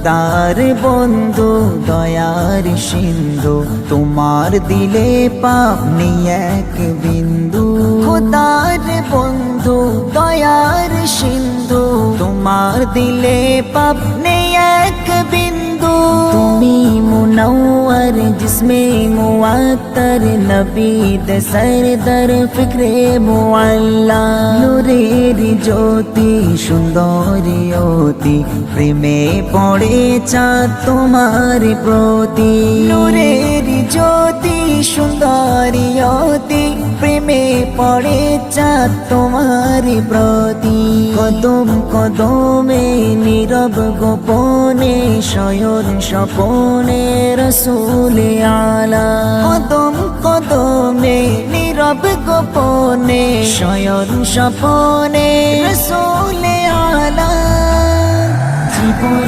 খোদার বন্ধু দয়ার সিন্ধু, তোমার দিলে পাপ নেই এক বিন্দু। খোদার বন্ধু দয়ার সিন্ধু, তোমার দিলে পাপ নেই এক বিন্দু। তুমি মুনव्वर जिसमें मुअत्तर नबी दे सरदर फिक्रे मुअल्ला। नूरेर ज्योति सुंदरियति प्रेमे पड़े चाँद तुम्हार प्रति। नूरेर ज्योति सुंदरियति प्रेमे पड़े चाँद तुम्हार प्रति। कदम कदमे নীরব গোপনে শয়ন স্বপনে রসুল আলা। কদম কদমে নীরব গোপনে শয়ন স্বপনে রসুল আলা। জীবন